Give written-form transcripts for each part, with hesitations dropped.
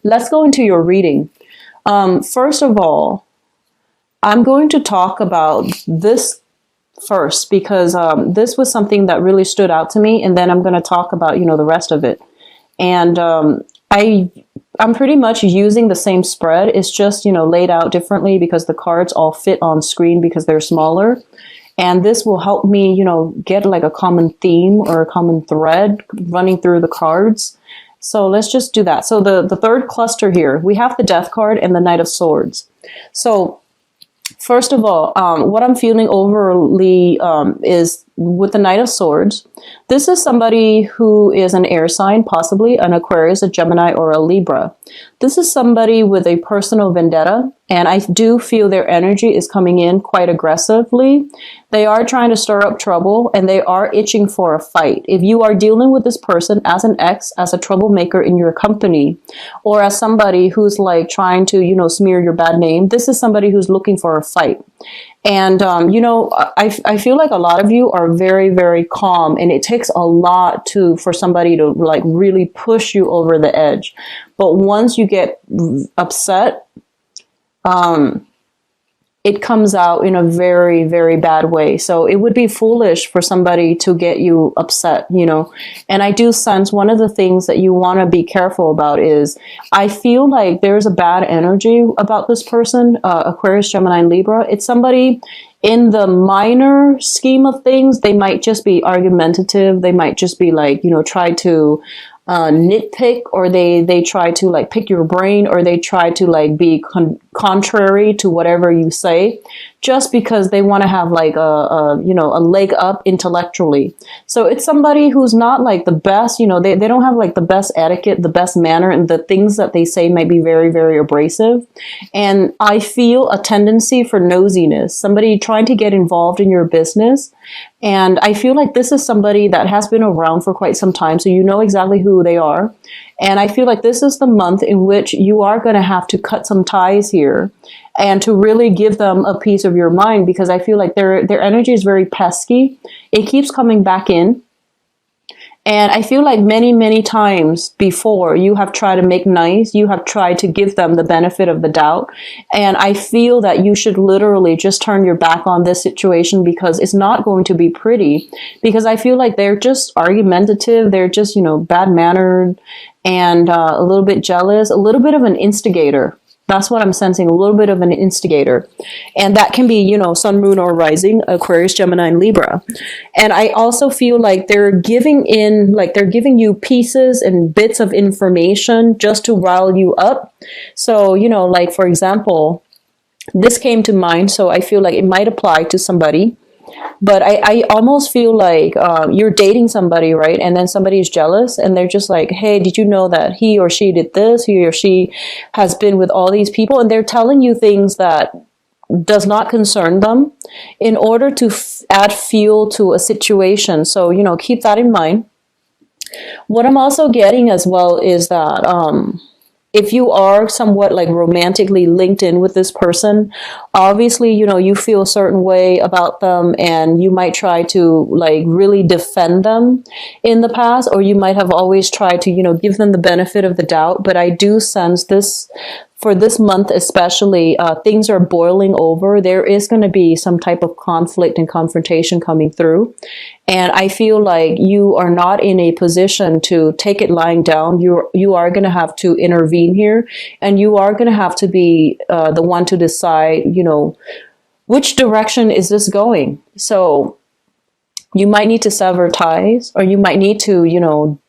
let's go into your reading. First of all, I'm going to talk about this first because this was something that really stood out to me, and then I'm going to talk about, the rest of it. And I'm pretty much using the same spread. It's just, laid out differently because the cards all fit on screen because they're smaller. And this will help me, get like a common theme or a common thread running through the cards. So let's just do that. So the third cluster here, we have the Death card and the Knight of Swords. So first of all, what I'm feeling overly is with the Knight of Swords. This is somebody who is an air sign, possibly an Aquarius, a Gemini, or a Libra. This is somebody with a personal vendetta, and I do feel their energy is coming in quite aggressively. They are trying to stir up trouble, and they are itching for a fight. If you are dealing with this person as an ex, as a troublemaker in your company, or as somebody who's like trying to, smear your bad name, this is somebody who's looking for a fight. And, I feel like a lot of you are very, very calm, and it takes a lot for somebody to like really push you over the edge. But once you get upset, it comes out in a very, very bad way. So it would be foolish for somebody to get you upset, And I do sense one of the things that you want to be careful about is I feel like there's a bad energy about this person, Aquarius, Gemini, and Libra. It's somebody in the minor scheme of things. They might just be argumentative. They might just be like, try to nitpick, or they try to like pick your brain, or they try to like be contrary to whatever you say, just because they want to have like a leg up intellectually. So it's somebody who's not like the best, they don't have like the best etiquette, the best manner, and the things that they say might be very, very abrasive. And I feel a tendency for nosiness, somebody trying to get involved in your business. And I feel like this is somebody that has been around for quite some time, so you know exactly who they are. And I feel like this is the month in which you are going to have to cut some ties here and to really give them a piece of your mind, because I feel like their energy is very pesky. It keeps coming back in. And I feel like many, many times before you have tried to make nice, you have tried to give them the benefit of the doubt. And I feel that you should literally just turn your back on this situation, because it's not going to be pretty, because I feel like they're just argumentative. They're just, bad mannered and a little bit jealous, a little bit of an instigator. That's what I'm sensing, a little bit of an instigator. And that can be, sun, moon, or rising, Aquarius, Gemini, and Libra. And I also feel like they're giving you pieces and bits of information just to rile you up. So, like, for example, this came to mind, so I feel like it might apply to somebody. But I almost feel like you're dating somebody, right? And then somebody is jealous, and they're just like, hey, did you know that he or she did this? He or she has been with all these people. And they're telling you things that does not concern them in order to add fuel to a situation. So, keep that in mind. What I'm also getting as well is that if you are somewhat like romantically linked in with this person, obviously, you feel a certain way about them, and you might try to like really defend them in the past, or you might have always tried to, give them the benefit of the doubt. But I do sense this, for this month especially, things are boiling over. There is going to be some type of conflict and confrontation coming through. And I feel like you are not in a position to take it lying down. You are going to have to intervene here, and you are going to have to be the one to decide, which direction is this going? So you might need to sever ties, or you might need to,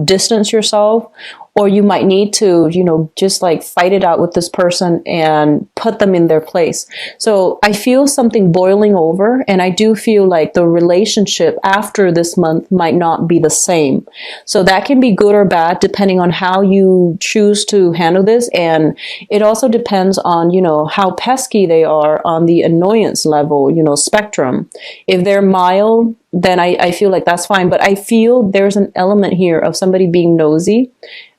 distance yourself, or you might need to, just like fight it out with this person and put them in their place. So I feel something boiling over, and I do feel like the relationship after this month might not be the same. So that can be good or bad depending on how you choose to handle this. And it also depends on, how pesky they are on the annoyance level, spectrum. If they're mild, then I feel like that's fine. But I feel there's an element here of somebody being nosy.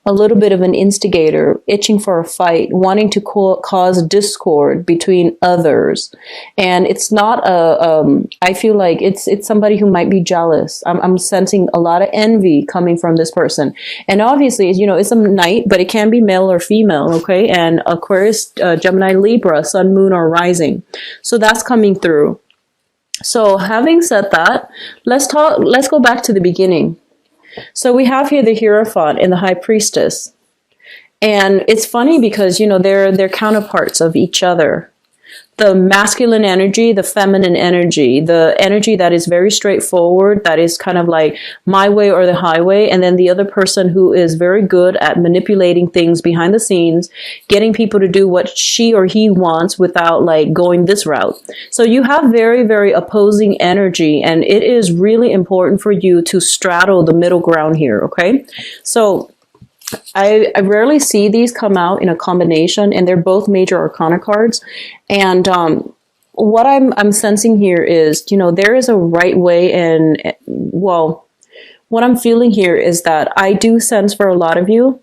a little bit of an instigator, itching for a fight, wanting to cause discord between others. And it's not I feel like it's somebody who might be jealous. I'm sensing a lot of envy coming from this person. And obviously, you know, it's a night, but it can be male or female, okay? And Aquarius, Gemini, Libra, sun, moon, or rising. So that's coming through. So having said that, let's go back to the beginning. So we have here the Hierophant and the High Priestess. And it's funny because, you know, they're counterparts of each other. The masculine energy, the feminine energy, the energy that is very straightforward, that is kind of like my way or the highway. And then the other person who is very good at manipulating things behind the scenes, getting people to do what she or he wants without like going this route. So you have very, very opposing energy, and it is really important for you to straddle the middle ground here. Okay. So I rarely see these come out in a combination, and they're both major arcana cards. And what I'm sensing here is, you know, there is a right way, and well, what I'm feeling here is that I do sense for a lot of you,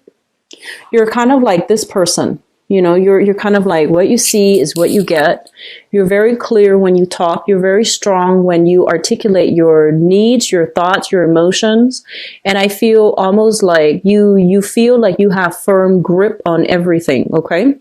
you're kind of like this person. You know, you're kind of like, what you see is what you get. You're very clear when you talk. You're very strong when you articulate your needs, your thoughts, your emotions. And I feel almost like you feel like you have firm grip on everything, okay?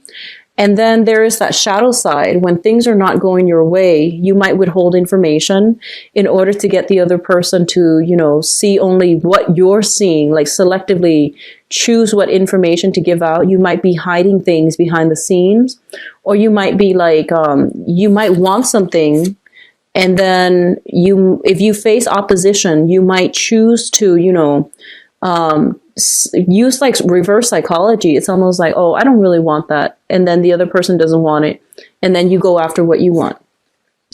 And then there is that shadow side. When things are not going your way, you might withhold information in order to get the other person to, you know, see only what you're seeing, like selectively choose what information to give out. You might be hiding things behind the scenes, or you might be like, you might want something, and then if you face opposition, you might choose to, you know, use like reverse psychology. It's almost like, oh, I don't really want that. And then the other person doesn't want it. And then you go after what you want.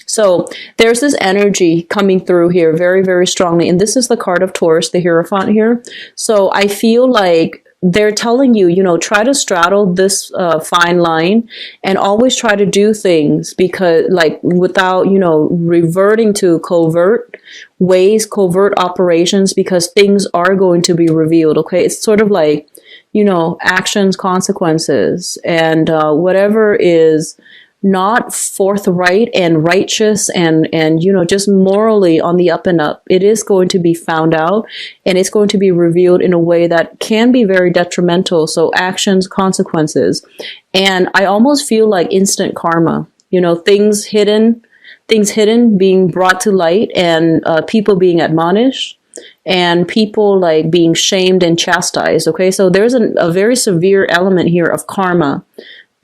So there's this energy coming through here very, very strongly. And this is the card of Taurus, the Hierophant here. So I feel like they're telling you, you know, try to straddle this fine line, and always try to do things because, like, without, you know, reverting to covert ways, covert operations, because things are going to be revealed. Okay. It's sort of like, you know, actions, consequences, and whatever is not forthright and righteous and you know, just morally on the up and up, it is going to be found out, and it's going to be revealed in a way that can be very detrimental. So actions, consequences, and I almost feel like instant karma, you know, things hidden being brought to light, and people being admonished, and people like being shamed and chastised. Okay, so there's a very severe element here of karma.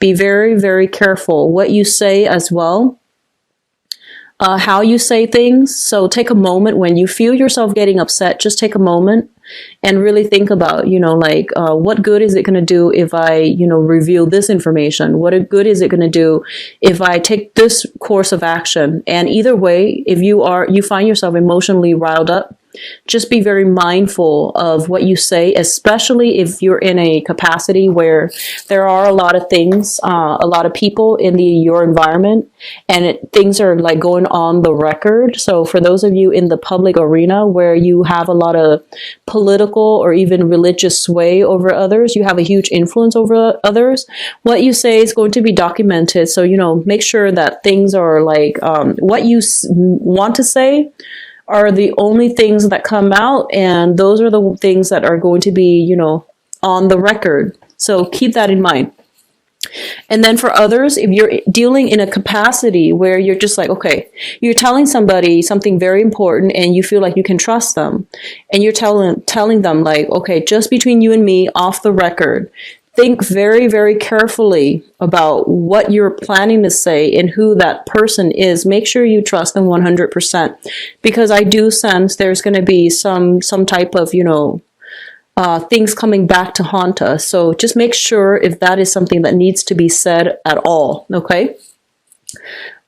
Be very, very careful what you say as well, how you say things. So take a moment when you feel yourself getting upset, just take a moment and really think about, you know, like, what good is it going to do if I, you know, reveal this information? What good is it going to do if I take this course of action? And either way, if you find yourself emotionally riled up, just be very mindful of what you say, especially if you're in a capacity where there are a lot of things, a lot of people in your environment, and things are like going on the record. So for those of you in the public arena where you have a lot of political or even religious sway over others, you have a huge influence over others, what you say is going to be documented. So, you know, make sure that things are like, what you want to say are the only things that come out, and those are the things that are going to be, you know, on the record. So keep that in mind. And then for others, if you're dealing in a capacity where you're just like, okay, you're telling somebody something very important and you feel like you can trust them, and you're telling them like, okay, just between you and me, off the record, think very, very carefully about what you're planning to say and who that person is. Make sure you trust them 100%, because I do sense there's going to be some type of, you know, things coming back to haunt us. So just make sure if that is something that needs to be said at all. Okay.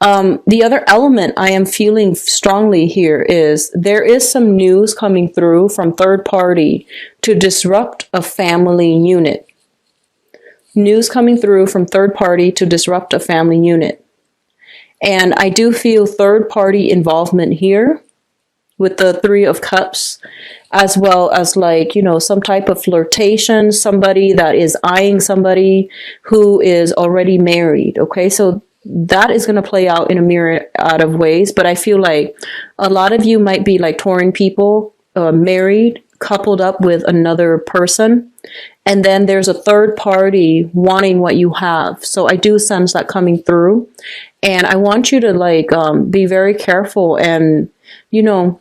The other element I am feeling strongly here is there is some news coming through from third party to disrupt a family unit. News coming through from third party to disrupt a family unit. And I do feel third party involvement here with the Three of Cups. as well as like, you know, some type of flirtation, somebody that is eyeing somebody who is already married. Okay, so that is going to play out in a myriad of ways. But I feel like a lot of you might be like Tauran people, married, coupled up with another person. And then there's a third party wanting what you have. So I do sense that coming through. And I want you to like be very careful. And, you know,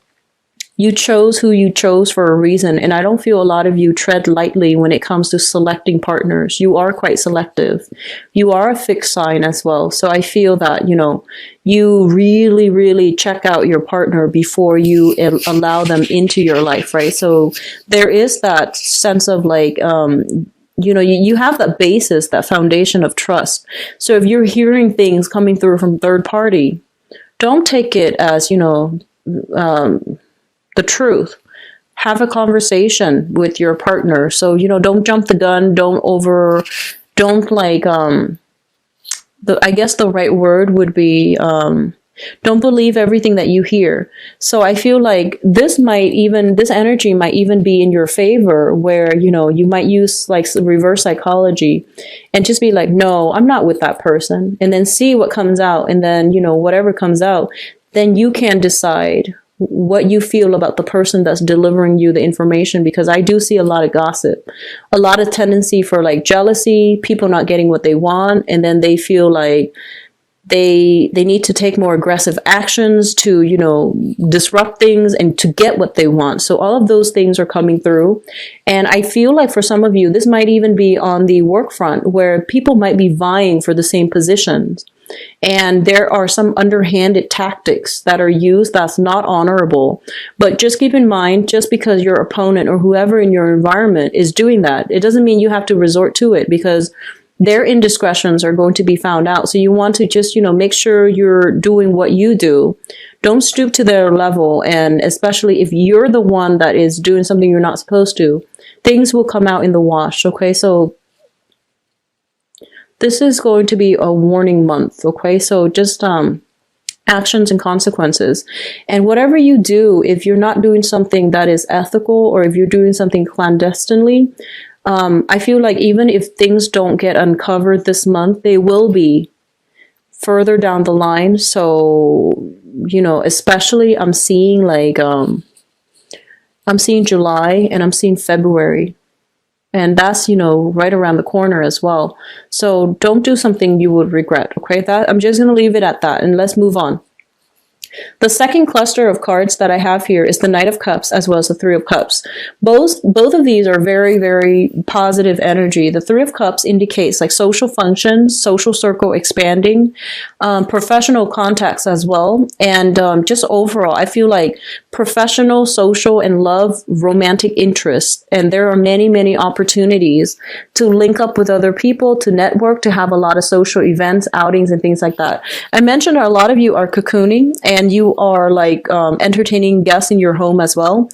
you chose who you chose for a reason. And I don't feel a lot of you tread lightly when it comes to selecting partners. You are quite selective. You are a fixed sign as well. So I feel that, you know, you really, really check out your partner before you allow them into your life, right? So there is that sense of like, you know, you have that basis, that foundation of trust. So if you're hearing things coming through from third party, don't take it as, you know, the truth. Have a conversation with your partner. So, you know, don't jump the gun. Don't like, I guess the right word would be, don't believe everything that you hear. So I feel like this energy might even be in your favor, where, you know, you might use like reverse psychology and just be like, no, I'm not with that person. And then see what comes out. And then, you know, whatever comes out, then you can decide what you feel about the person that's delivering you the information, because I do see a lot of gossip, a lot of tendency for like jealousy, people not getting what they want, and then they feel like they need to take more aggressive actions to, you know, disrupt things and to get what they want. So all of those things are coming through. And I feel like for some of you, this might even be on the work front, where people might be vying for the same positions. And there are some underhanded tactics that are used that's not honorable. But just keep in mind, just because your opponent or whoever in your environment is doing that, it doesn't mean you have to resort to it, because their indiscretions are going to be found out. So you want to just, you know, make sure you're doing what you do. Don't stoop to their level. And especially if you're the one that is doing something you're not supposed to, things will come out in the wash. Okay, so this is going to be a warning month. Okay, so just actions and consequences. And whatever you do, if you're not doing something that is ethical, or if you're doing something clandestinely, I feel like even if things don't get uncovered this month, they will be further down the line. So, you know, especially I'm seeing like, I'm seeing July and I'm seeing February. And that's, you know, right around the corner as well. So don't do something you would regret. Okay, that I'm just going to leave it at that, and let's move on. The second cluster of cards that I have here is the Knight of Cups as well as the Three of Cups. Both of these are very, very positive energy. The Three of Cups indicates like social functions, social circle expanding, professional contacts as well. And just overall, I feel like professional, social, and love, romantic interests. And there are many, many opportunities to link up with other people, to network, to have a lot of social events, outings, and things like that. I mentioned a lot of you are cocooning, and you are like entertaining guests in your home as well.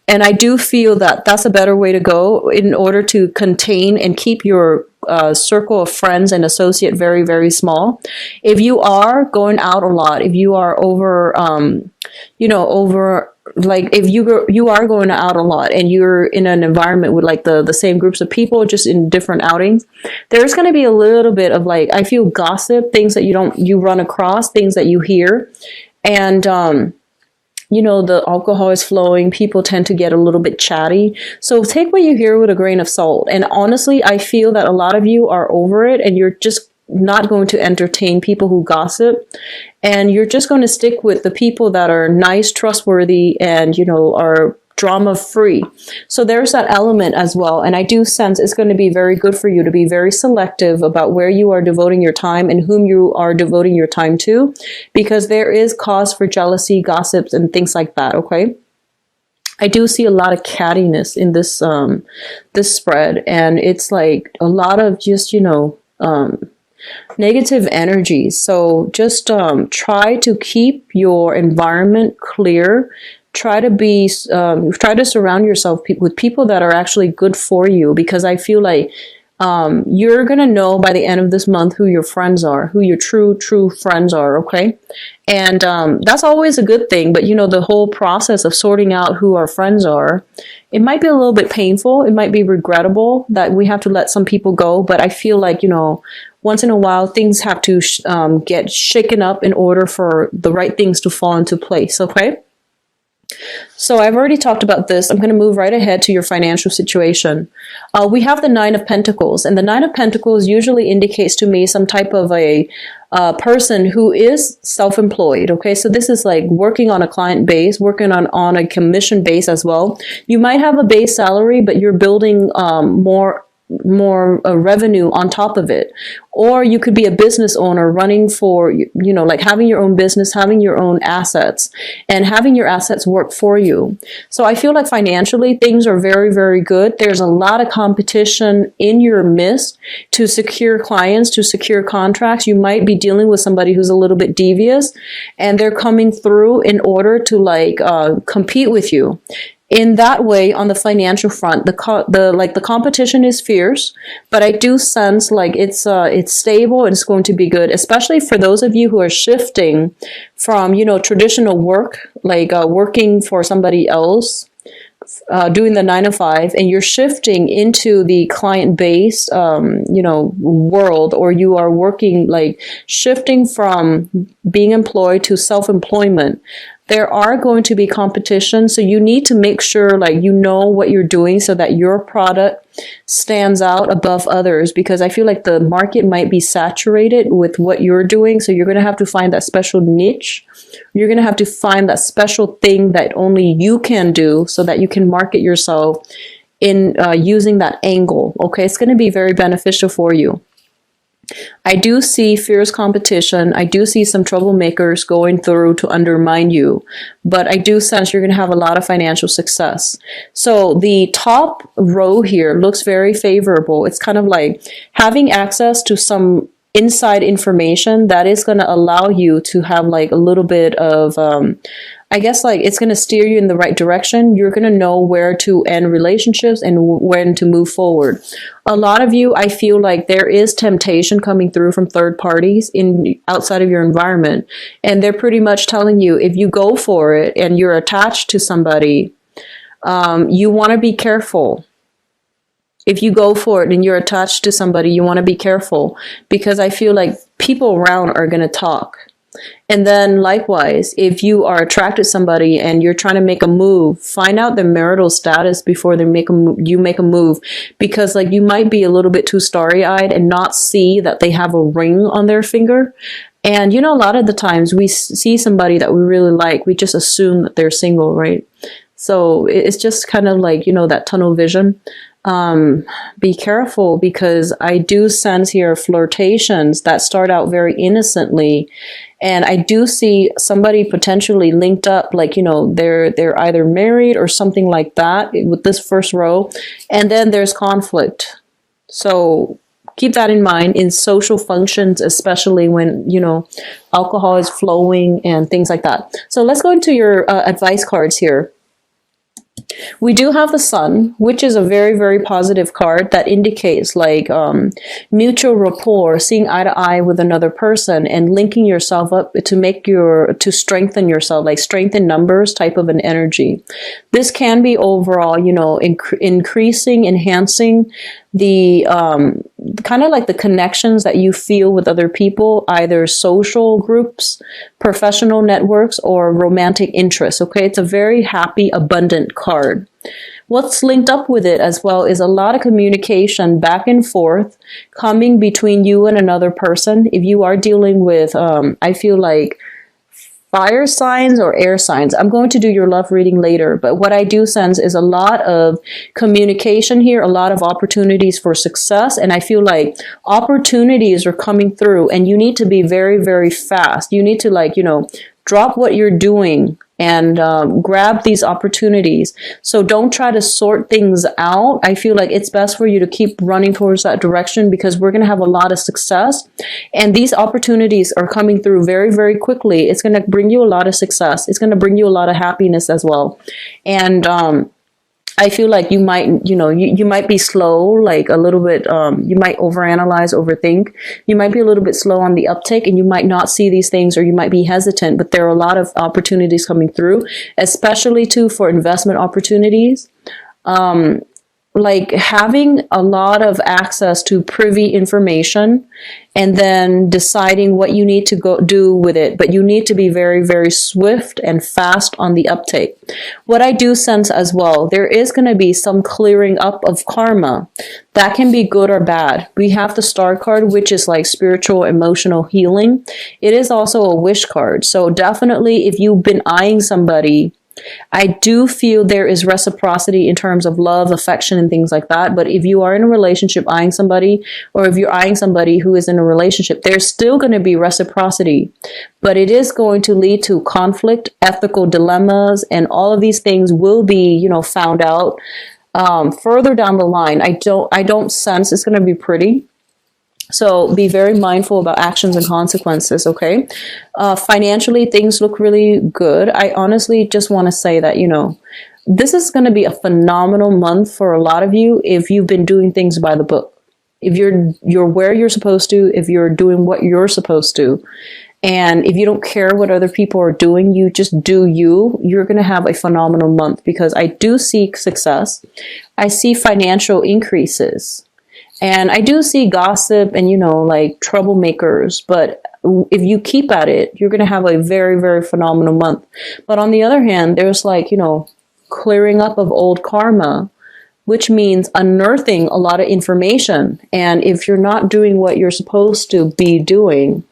And I do feel that that's a better way to go in order to contain and keep your circle of friends and associate very, very small. If you are going out a lot, if you are over, like if you are going out a lot and you're in an environment with like the same groups of people, just in different outings, there's going to be a little bit of like, I feel gossip, things that you run across, things that you hear. And, you know, the alcohol is flowing. People tend to get a little bit chatty. So take what you hear with a grain of salt. And honestly, I feel that a lot of you are over it, and you're just not going to entertain people who gossip. And you're just going to stick with the people that are nice, trustworthy, and, you know, are drama free. So there's that element as well. And I do sense it's going to be very good for you to be very selective about where you are devoting your time and whom you are devoting your time to, because there is cause for jealousy, gossips, and things like that. Okay. I do see a lot of cattiness in this, this spread. And it's like a lot of just, you know, negative energies. So just, try to keep your environment clear. Try to surround yourself with people that are actually good for you, because I feel like You're going to know by the end of this month who your friends are, who your true friends are, okay? And that's always a good thing. But, you know, the whole process of sorting out who our friends are, it might be a little bit painful. It might be regrettable that we have to let some people go. But I feel like, you know, once in a while, things have to get shaken up in order for the right things to fall into place, okay? So I've already talked about this. I'm going to move right ahead to your financial situation. We have the Nine of Pentacles, and the Nine of Pentacles usually indicates to me some type of a person who is self-employed. Okay, so this is like working on a client base, working on a commission base as well. You might have a base salary, but you're building more revenue on top of it. Or you could be a business owner running for, you know, like having your own business, having your own assets, and having your assets work for you. So I feel like financially things are very, very good. There's a lot of competition in your midst to secure clients, to secure contracts. You might be dealing with somebody who's a little bit devious, and they're coming through in order to like compete with you. In that way, on the financial front, the competition is fierce, but I do sense like it's stable and it's going to be good, especially for those of you who are shifting from, you know, traditional work, like working for somebody else, doing the 9 to 5, and you're shifting into the client-based, you know, world, or you are working, like shifting from being employed to self-employment. There are going to be competition, so you need to make sure like you know what you're doing so that your product stands out above others, because I feel like the market might be saturated with what you're doing, so you're going to have to find that special niche. You're going to have to find that special thing that only you can do so that you can market yourself in using that angle. Okay, it's going to be very beneficial for you. I do see fierce competition. I do see some troublemakers going through to undermine you, but I do sense you're going to have a lot of financial success. So the top row here looks very favorable. It's kind of like having access to some inside information that is going to allow you to have like a little bit of, I guess like it's going to steer you in the right direction. You're going to know where to end relationships and when to move forward. A lot of you, I feel like there is temptation coming through from third parties outside of your environment. And they're pretty much telling you, if you go for it and you're attached to somebody, you want to be careful. If you go for it and you're attached to somebody, you want to be careful, because I feel like people around are going to talk. And then likewise, if you are attracted to somebody and you're trying to make a move, find out their marital status before you make a move, because like you might be a little bit too starry-eyed and not see that they have a ring on their finger. And you know, a lot of the times we see somebody that we really like, we just assume that they're single, right? So it's just kind of like, you know, that tunnel vision. Be careful, because I do sense here flirtations that start out very innocently. And I do see somebody potentially linked up, like, you know, they're either married or something like that with this first row. And then there's conflict. So keep that in mind in social functions, especially when, you know, alcohol is flowing and things like that. So let's go into your advice cards here. We do have the Sun, which is a very, very positive card that indicates like mutual rapport, seeing eye to eye with another person and linking yourself up to strengthen yourself, like strength in numbers type of an energy. This can be overall, you know, increasing, enhancing the kind of like the connections that you feel with other people, either social groups, professional networks, or romantic interests. Okay, it's a very happy, abundant card. What's linked up with it as well is a lot of communication back and forth coming between you and another person. If you are dealing with, I feel like, fire signs or air signs. I'm going to do your love reading later, but what I do sense is a lot of communication here, a lot of opportunities for success, and I feel like opportunities are coming through, and you need to be very, very fast. You need to, like, you know, drop what you're doing and grab these opportunities. So don't try to sort things out. I feel like it's best for you to keep running towards that direction, because we're going to have a lot of success. And these opportunities are coming through very, very quickly. It's going to bring you a lot of success. It's going to bring you a lot of happiness as well. And I feel like you might, you might be slow, like a little bit, you might overanalyze, overthink. You might be a little bit slow on the uptake and you might not see these things, or you might be hesitant, but there are a lot of opportunities coming through, especially too for investment opportunities. Like having a lot of access to privy information and then deciding what you need to go do with it. But you need to be very, very swift and fast on the uptake. What I do sense as well, there is going to be some clearing up of karma. That can be good or bad. We have the Star card, which is like spiritual, emotional healing. It is also a wish card. So definitely if you've been eyeing somebody, I do feel there is reciprocity in terms of love, affection, and things like that. But if you are in a relationship eyeing somebody, or if you're eyeing somebody who is in a relationship, there's still going to be reciprocity. But it is going to lead to conflict, ethical dilemmas, and all of these things will be, found out further down the line. I don't sense it's going to be pretty. So be very mindful about actions and consequences, okay? Financially, things look really good. I honestly just want to say that, this is going to be a phenomenal month for a lot of you if you've been doing things by the book. If you're where you're supposed to, if you're doing what you're supposed to, and if you don't care what other people are doing, you just do you're going to have a phenomenal month, because I do see success. I see financial increases. And I do see gossip and, like troublemakers, but if you keep at it, you're going to have a very, very phenomenal month. But on the other hand, there's like, clearing up of old karma, which means unearthing a lot of information. And if you're not doing what you're supposed to be doing,